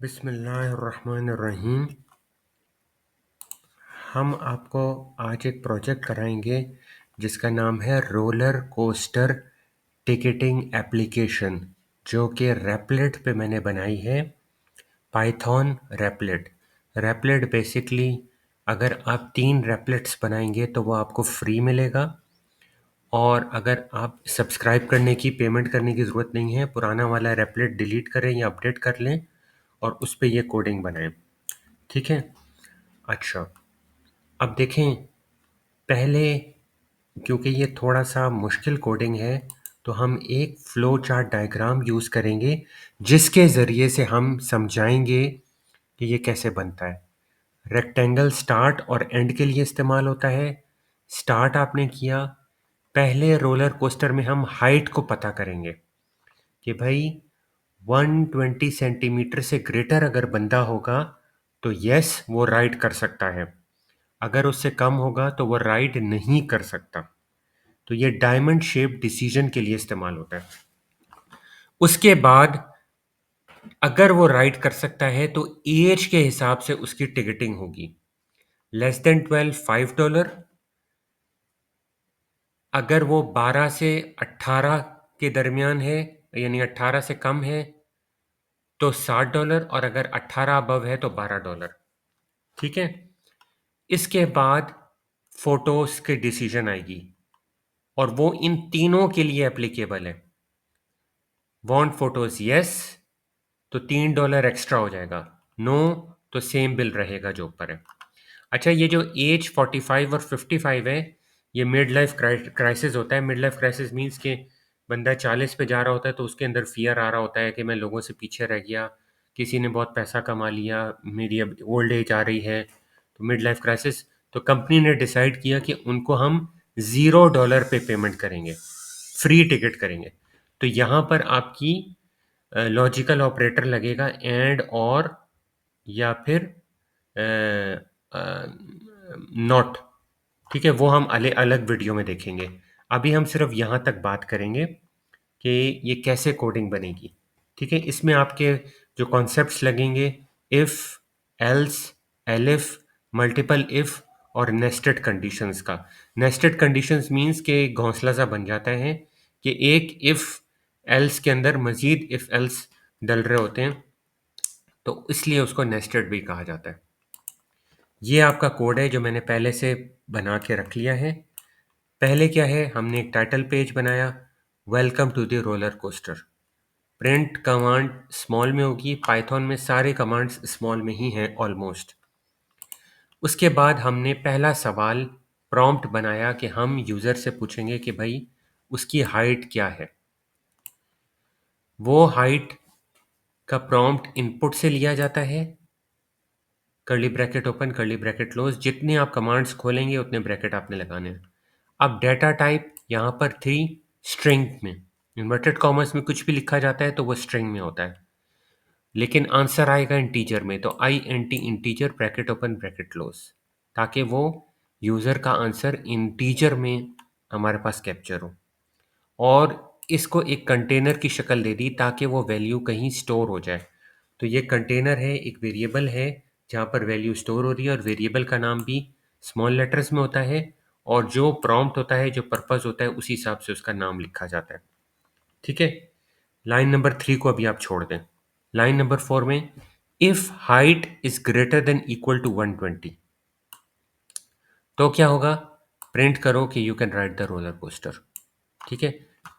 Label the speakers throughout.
Speaker 1: बिस्मिल्लाहिर्रहमानिर्रहीम। हम आपको आज एक प्रोजेक्ट कराएंगे जिसका नाम है रोलर कोस्टर टिकटिंग एप्लीकेशन, जो कि रैपलेट पे मैंने बनाई है। पाइथन रैपलेट। रैपलेट बेसिकली अगर आप 3 रैपलेट्स बनाएंगे तो वो आपको फ्री मिलेगा, और अगर आप सब्सक्राइब करने की पेमेंट करने की ज़रूरत नहीं है। पुराना वाला रैपलेट डिलीट करें या अपडेट कर लें और उस पे ये कोडिंग बनाएं। ठीक है। अच्छा, अब देखें। पहले, क्योंकि ये थोड़ा सा मुश्किल कोडिंग है, तो हम एक फ्लो चार्ट डायग्राम यूज़ करेंगे जिसके ज़रिए से हम समझाएंगे कि ये कैसे बनता है। रेक्टेंगल स्टार्ट और एंड के लिए इस्तेमाल होता है। स्टार्ट आपने किया, पहले रोलर कोस्टर में हम हाइट को पता करेंगे कि भाई 120 सेंटीमीटर से ग्रेटर अगर बंदा होगा तो यस वो राइड कर सकता है, अगर उससे कम होगा तो वो राइड नहीं कर सकता। तो ये डायमंड शेप डिसीजन के लिए इस्तेमाल होता है। उसके बाद अगर वो राइड कर सकता है तो एज के हिसाब से उसकी टिकटिंग होगी। लेस देन 12 $5, अगर वो 12 से 18 के दरमियान है यानी 18 से कम है तो $60, और अगर 18 अबव है तो $12। ठीक है। इसके बाद फोटोज के डिसीजन आएगी, और वो इन तीनों के लिए एप्लीकेबल है। वांट फोटोज यस तो $3 एक्स्ट्रा हो जाएगा, नो तो सेम बिल रहेगा जो ऊपर है। अच्छा, ये जो एज 45 और 55 है, ये मिड लाइफ क्राइसिस होता है। मिड लाइफ क्राइसिस मीन्स के बंदा 40 पे जा रहा होता है तो उसके अंदर फियर आ रहा होता है कि मैं लोगों से पीछे रह गया, किसी ने बहुत पैसा कमा लिया, मेरी अब ओल्ड एज आ रही है, तो मिड लाइफ क्राइसिस। तो कंपनी ने डिसाइड किया कि उनको हम $0 पे पेमेंट करेंगे, फ्री टिकट करेंगे। तो यहाँ पर आपकी लॉजिकल ऑपरेटर लगेगा एंड और, या फिर नॉट। ठीक है, वो हम अलग अलग वीडियो में देखेंगे। अभी हम सिर्फ यहाँ तक बात करेंगे कि ये कैसे कोडिंग बनेगी। ठीक है, इसमें आपके जो कॉन्सेप्ट्स लगेंगे, if, else, elif, multiple if और नेस्टेड कंडीशंस का। नेस्टेड कंडीशंस मीन्स के घोंसला सा बन जाता है कि एक इफ़ एल्स के अंदर मजीद इफ़ एल्स डल रहे होते हैं, तो इसलिए उसको नेस्टेड भी कहा जाता है। ये आपका कोड है जो मैंने पहले से बना के रख लिया है। पहले क्या है, हमने एक टाइटल पेज बनाया, welcome to the roller coaster. Print command small में होगी, पाइथन में सारे कमांड्स स्मॉल में ही हैं ऑलमोस्ट। उसके बाद हमने पहला सवाल प्रॉम्प्ट बनाया कि हम यूज़र से पूछेंगे कि भाई उसकी हाइट क्या है। वो हाइट का प्रॉम्प्ट इनपुट से लिया जाता है, curly bracket open curly bracket close. जितने आप कमांड्स खोलेंगे उतने ब्रैकेट आपने लगाने हैं। अब डेटा टाइप यहाँ पर थी स्ट्रिंग में। इन्वर्टेड कॉमर्स में कुछ भी लिखा जाता है तो वो स्ट्रिंग में होता है, लेकिन आंसर आएगा इंटीजर में, तो INT integer bracket open bracket close, ताकि वो यूज़र का आंसर इंटीजर में हमारे पास कैप्चर हो। और इसको एक कंटेनर की शक्ल दे दी ताकि वो वैल्यू कहीं स्टोर हो जाए। तो ये कंटेनर है, एक वेरिएबल है जहाँ पर वैल्यू स्टोर हो रही है, और वेरिएबल का नाम भी स्मॉल लेटर्स में होता है, और जो प्रॉम्प्ट होता है, जो पर्पस होता है, उसी हिसाब से उसका नाम लिखा जाता है। ठीक है। लाइन नंबर 3 को अभी आप छोड़ दें। लाइन नंबर 4 में if height is greater than equal to 120, तो क्या होगा, प्रिंट करो कि you can ride the roller coaster. ठीक है।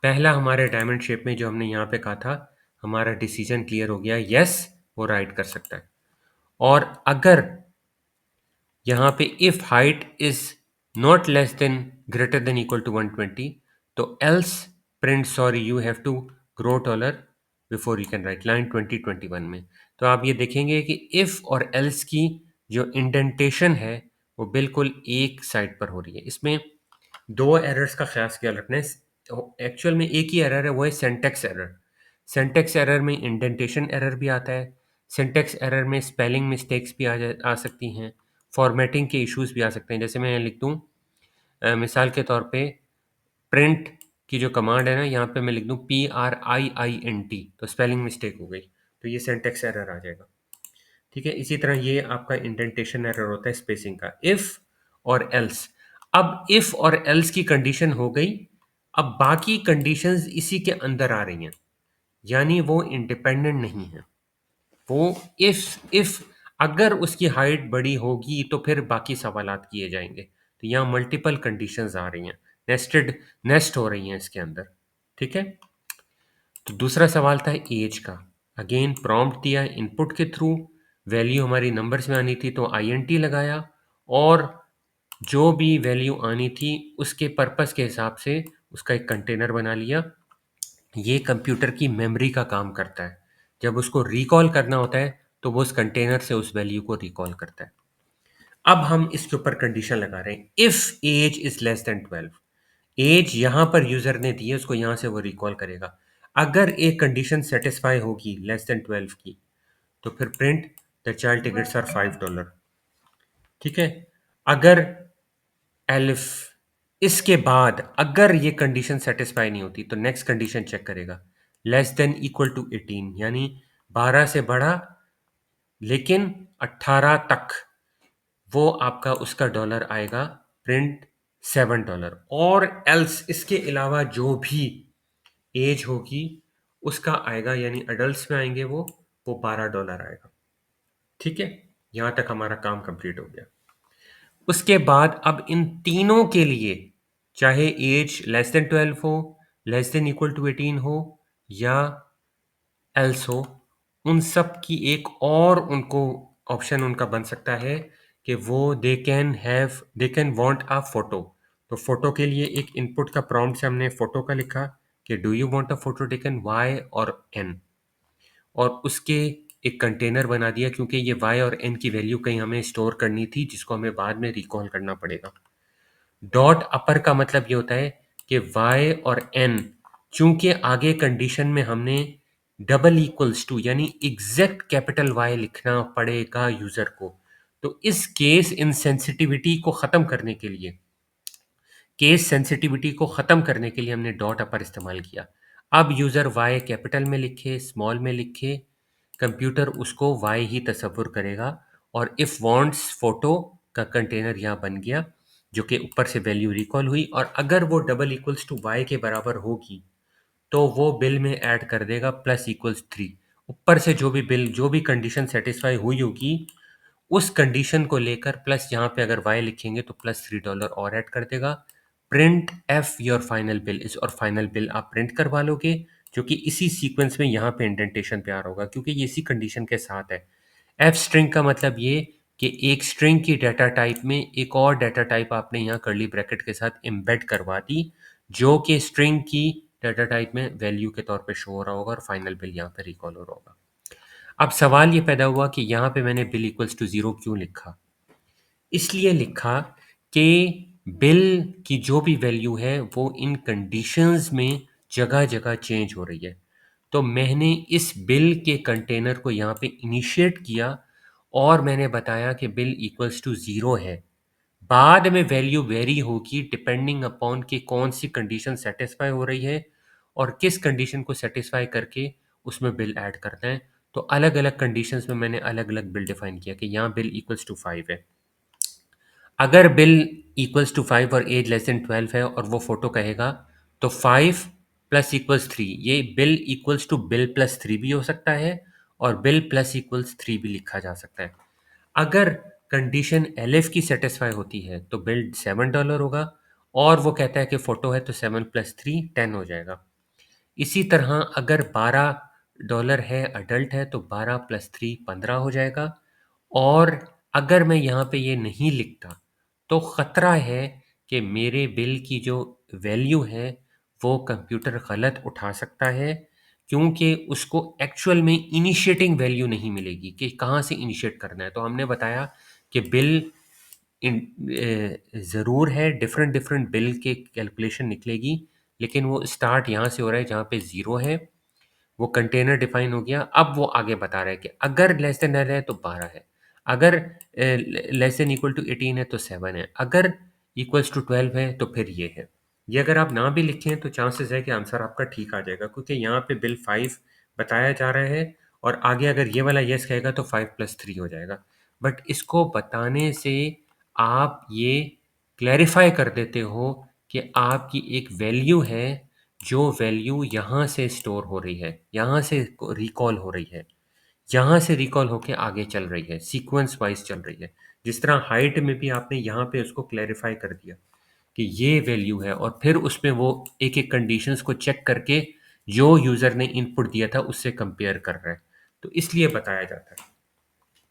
Speaker 1: पहला हमारे डायमंड शेप में जो हमने यहाँ पे कहा था, हमारा डिसीजन क्लियर हो गया, यस वो राइड कर सकता है। और अगर यहाँ पे if height is not less than greater than equal to 120, तो else print sorry you have to grow taller before you can ride. Line 2021 में तो आप ये देखेंगे कि इफ और एल्स की जो इंडेंटेशन है वो बिल्कुल एक साइड पर हो रही है। इसमें दो एरर्स का ख्याल रखना है। एक्चुअल में एक ही एरर है, वो है सिंटैक्स एरर। सिंटैक्स एरर में इंडेंटेशन एरर भी आता है, सिंटैक्स एरर में स्पेलिंग मिस्टेक्स भी आ सकती हैं, फॉर्मेटिंग के इश्यूज भी आ सकते हैं। जैसे मैं लिख दूँ मिसाल के तौर पे प्रिंट की जो कमांड है ना, यहाँ पे मैं लिख दूँ PRIINT, तो स्पेलिंग मिस्टेक हो गई, तो ये सिंटैक्स एरर आ जाएगा। ठीक है, इसी तरह ये आपका इंडेंटेशन एरर होता है स्पेसिंग का, इफ और एल्स। अब इफ और एल्स की कंडीशन हो गई, अब बाकी कंडीशंस इसी के अंदर आ रही हैं, यानी वो इंडिपेंडेंट नहीं है। वो इफ अगर उसकी हाइट बड़ी होगी तो फिर बाकी सवालात किए जाएंगे। तो यहाँ मल्टीपल कंडीशंस आ रही हैं, नेस्ट हो रही हैं इसके अंदर। ठीक है, तो दूसरा सवाल था एज का। अगेन प्रॉम्प्ट दिया इनपुट के थ्रू, वैल्यू हमारी नंबर्स में आनी थी तो आईएनटी लगाया, और जो भी वैल्यू आनी थी उसके पर्पस के हिसाब से उसका एक कंटेनर बना लिया। ये कंप्यूटर की मेमोरी का काम करता है, जब उसको रिकॉल करना होता है तो वो उस कंटेनर से उस वैल्यू को रिकॉल करता है। अब हम इसके ऊपर कंडीशन लगा रहे हैं, if age is less than 12। Age यहां पर यूजर ने दी है, उसको यहां से वो रिकॉल करेगा। अगर एक कंडीशन सेटिस्फाई होगी लेस देन 12 की, तो फिर print the child tickets are $5। ठीक है, अगर एलिफ इसके बाद अगर ये कंडीशन सेटिस्फाई नहीं होती तो नेक्स्ट कंडीशन चेक करेगा, लेस देन इक्वल टू 18, यानी 12 से बड़ा लेकिन 18 तक, वो आपका उसका डॉलर आएगा प्रिंट $7। और एल्स इसके अलावा जो भी एज होगी उसका आएगा, यानी अडल्ट में आएंगे वो $12 आएगा। ठीक है, यहां तक हमारा काम कंप्लीट हो गया। उसके बाद अब इन तीनों के लिए, चाहे एज लेस देन 12 हो, लेस देन इक्वल टू 18 हो, या एल्स हो, उन सब की एक और उनको ऑप्शन उनका बन सकता है कि वो they can want a photo. तो फोटो के लिए एक इनपुट का प्रॉम्प्ट से हमने फोटो का लिखा कि do you want a photo taken Y और एन, और उसके एक कंटेनर बना दिया, क्योंकि ये वाई और एन की वैल्यू कहीं हमें स्टोर करनी थी जिसको हमें बाद में रिकॉल करना पड़ेगा। डॉट अपर का मतलब ये होता है कि y और n, चूंकि आगे कंडीशन में हमने डबल इक्वल्स टू यानी एग्जैक्ट कैपिटल Y लिखना पड़ेगा यूजर को, तो इस केस इनसेंसिटिविटी को खत्म करने के लिए, केस सेंसिटिविटी को खत्म करने के लिए हमने डॉट अपर इस्तेमाल किया। अब यूजर y कैपिटल में लिखे, स्मॉल में लिखे, कंप्यूटर उसको y ही तस्वुर करेगा, और इफ वांट्स फोटो का कंटेनर यहाँ बन गया, जो कि ऊपर से वैल्यू रिकॉल हुई, और अगर वो डबल इक्वल्स टू y के बराबर होगी तो वो बिल में ऐड कर देगा प्लस इक्वल्स 3। ऊपर से जो भी कंडीशन सेटिस्फाई हुई होगी उस कंडीशन को लेकर प्लस यहाँ पे अगर y लिखेंगे तो प्लस $3 और ऐड कर देगा। Print F your final bill is, और फाइनल बिल आप प्रिंट करवा लोगे, जो कि इसी सीक्वेंस में यहाँ पे इंडेंटेशन पे आ रहा होगा क्योंकि ये इसी कंडीशन के साथ है। एफ स्ट्रिंग का मतलब ये कि एक स्ट्रिंग की डाटा टाइप में एक और डाटा टाइप आपने यहाँ कर्ली ब्रैकेट के साथ एम्बेड करवा दी, जो कि स्ट्रिंग की डाटा टाइप में वैल्यू के तौर पे शो हो रहा होगा, और फाइनल बिल यहाँ पे रिकॉल हो रहा होगा। अब सवाल ये पैदा हुआ कि यहाँ पे मैंने बिल इक्वल्स टू 0 क्यों लिखा। इसलिए लिखा कि बिल की जो भी वैल्यू है वो इन कंडीशंस में जगह जगह चेंज हो रही है। तो मैंने इस बिल के कंटेनर को यहाँ पे इनिशिएट किया, और मैंने बताया कि बिल इक्वल्स टू 0 है। बाद में वैल्यू वेरी होगी डिपेंडिंग अपॉन कि कौन सी कंडीशन सेटिस्फाई हो रही है और किस कंडीशन को सेटिस्फाई करके उसमें बिल ऐड करना है। तो अलग अलग कंडीशंस में मैंने अलग अलग बिल डिफाइन किया कि यहाँ बिल इक्वल्स टू 5 है। अगर बिल इक्वल्स टू 5 और एज लेस देन 12 है और वो फोटो कहेगा, तो 5 प्लस इक्वल्स 3, ये bill equals to bill plus 3 भी हो सकता है, और बिल प्लस इक्वल्स 3 भी लिखा जा सकता है। अगर कंडीशन एलिफ की सेटिस्फाई होती है तो बिल $7 होगा, और वो कहता है कि फोटो है तो 7 प्लस 3 10 हो जाएगा। इसी तरह अगर $12 है, अडल्ट है, तो 12 प्लस 3 15 हो जाएगा। और अगर मैं यहाँ पे ये नहीं लिखता तो ख़तरा है कि मेरे बिल की जो वैल्यू है वो कंप्यूटर गलत उठा सकता है, क्योंकि उसको एक्चुअल में इनिशिएटिंग वैल्यू नहीं मिलेगी कि कहाँ से इनिशिएट करना है। तो हमने बताया कि बिल ज़रूर है, डिफरेंट डिफरेंट बिल के कैलकुलेशन निकलेगी, लेकिन वो स्टार्ट यहाँ से हो रहा है जहाँ पे 0 है, वो कंटेनर डिफाइन हो गया। अब वो आगे बता रहा है कि अगर लेस देन है तो 12 है, अगर लेस देन इक्वल टू 18 है तो 7 है, अगर इक्वल्स टू 12 है तो फिर ये है। ये अगर आप ना भी लिखें तो चांसेस है कि आंसर आपका ठीक आ जाएगा, क्योंकि यहाँ पे बिल 5 बताया जा रहा है और आगे अगर ये वाला येस कहेगा तो 5+3 हो जाएगा। बट इसको बताने से आप ये क्लैरिफाई कर देते हो कि आपकी एक वैल्यू है, जो वैल्यू यहाँ से स्टोर हो रही है, यहाँ से रिकॉल हो रही है, यहाँ से रिकॉल होके आगे चल रही है, सीक्वेंस वाइज चल रही है। जिस तरह हाइट में भी आपने यहाँ पे उसको क्लैरिफाई कर दिया कि ये वैल्यू है, और फिर उसमें वो एक एक कंडीशंस को चेक करके जो यूज़र ने इनपुट दिया था उससे कंपेयर कर रहा है। तो इसलिए बताया जाता है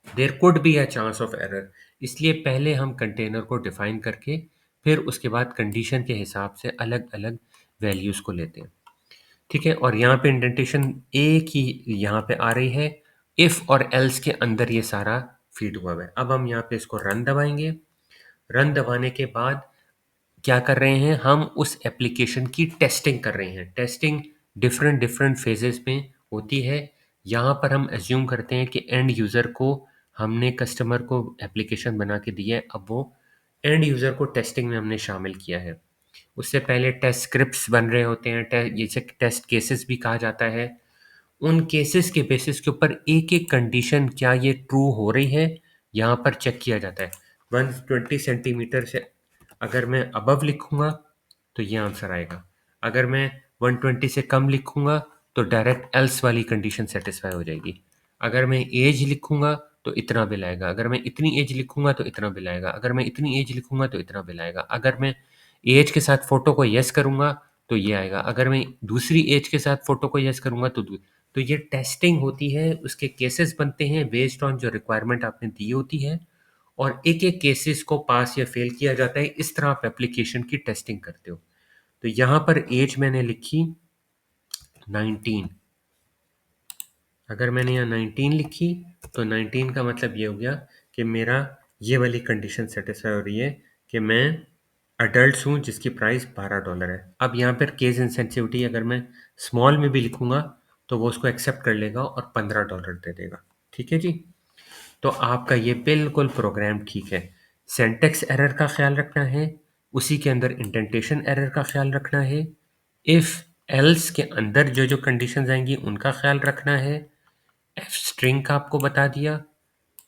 Speaker 1: there could be a chance of error. इसलिए पहले हम कंटेनर को डिफाइन करके फिर उसके बाद कंडीशन के हिसाब से अलग अलग वैल्यूज़ को लेते हैं। ठीक है, और यहाँ पे इंडेंटेशन एक ही यहाँ पे आ रही है, इफ़ और एल्स के अंदर ये सारा फीड हुआ है। अब हम यहाँ पे इसको रन दबाएंगे। रन दबाने के बाद क्या कर रहे हैं, हम उस एप्लीकेशन की टेस्टिंग कर रहे हैं। टेस्टिंग डिफरेंट डिफरेंट फेजेस में होती है। यहाँ पर हम एज्यूम करते हैं कि एंड यूज़र को हमने कस्टमर को एप्लीकेशन बना के दी है, अब वो एंड यूज़र को टेस्टिंग में हमने शामिल किया है। उससे पहले टेस्ट स्क्रिप्ट्स बन रहे होते हैं, जिसे टेस्ट केसेस भी कहा जाता है। उन केसेस के बेसिस के ऊपर एक एक कंडीशन क्या ये ट्रू हो रही है यहाँ पर चेक किया जाता है। 120 सेंटीमीटर से अगर मैं अबव लिखूंगा तो ये आंसर आएगा। अगर मैं 120 से कम लिखूंगा तो डायरेक्ट एल्स वाली कंडीशन सेटिस्फाई हो जाएगी। अगर मैं एज लिखूंगा तो इतना बिल आएगा। अगर मैं इतनी एज लिखूंगा तो इतना बिल आएगा। अगर मैं इतनी एज लिखूंगा तो इतना बिल आएगा। अगर मैं एज के साथ फोटो को यस करूंगा तो ये आएगा। अगर मैं दूसरी एज के साथ फोटो को यस करूंगा तो ये टेस्टिंग होती है, उसके केसेस बनते हैं बेस्ड ऑन जो रिक्वायरमेंट आपने दी होती है, और एक एक केसेस को पास या फेल किया जाता है। इस तरह आप एप्लीकेशन की टेस्टिंग करते हो। तो यहाँ पर एज मैंने लिखी 19। अगर मैंने यहाँ 19 लिखी तो 19 का मतलब ये हो गया कि मेरा ये वाली कंडीशन सेटिस्फाई हो रही है कि मैं अडल्ट हूँ जिसकी प्राइस $12 है। अब यहाँ पर केस इंसेंसिविटी अगर मैं स्मॉल में भी लिखूंगा तो वो उसको एक्सेप्ट कर लेगा और $15 दे देगा। ठीक है जी। तो आपका ये बिल्कुल प्रोग्राम ठीक है। सिंटैक्स एरर का ख्याल रखना है, उसी के अंदर इंडेंटेशन एरर का ख्याल रखना है, इफ़ एल्स के अंदर जो जो कंडीशंस आएंगी उनका ख्याल रखना है। एफ स्ट्रिंग का आपको बता दिया,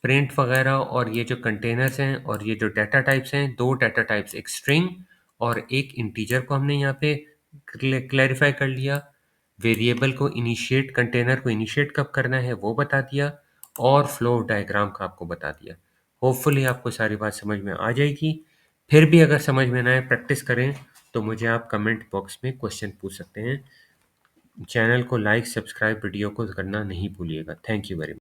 Speaker 1: प्रिंट वगैरह, और ये जो कंटेनर्स हैं और ये जो डाटा टाइप्स हैं, दो डाटा टाइप्स, एक स्ट्रिंग और एक इंटीजर को हमने यहाँ पे क्लैरिफाई कर लिया। वेरिएबल को इनिशिएट, कंटेनर को इनिशिएट कब करना है वो बता दिया, और फ्लो डायग्राम का आपको बता दिया। होपफुली आपको सारी बात समझ में आ जाएगी। फिर भी अगर समझ में ना आए, प्रैक्टिस करें, तो मुझे आप कमेंट बॉक्स में क्वेश्चन पूछ सकते हैं। चैनल को लाइक, सब्सक्राइब, वीडियो को करना नहीं भूलिएगा। Thank you very much.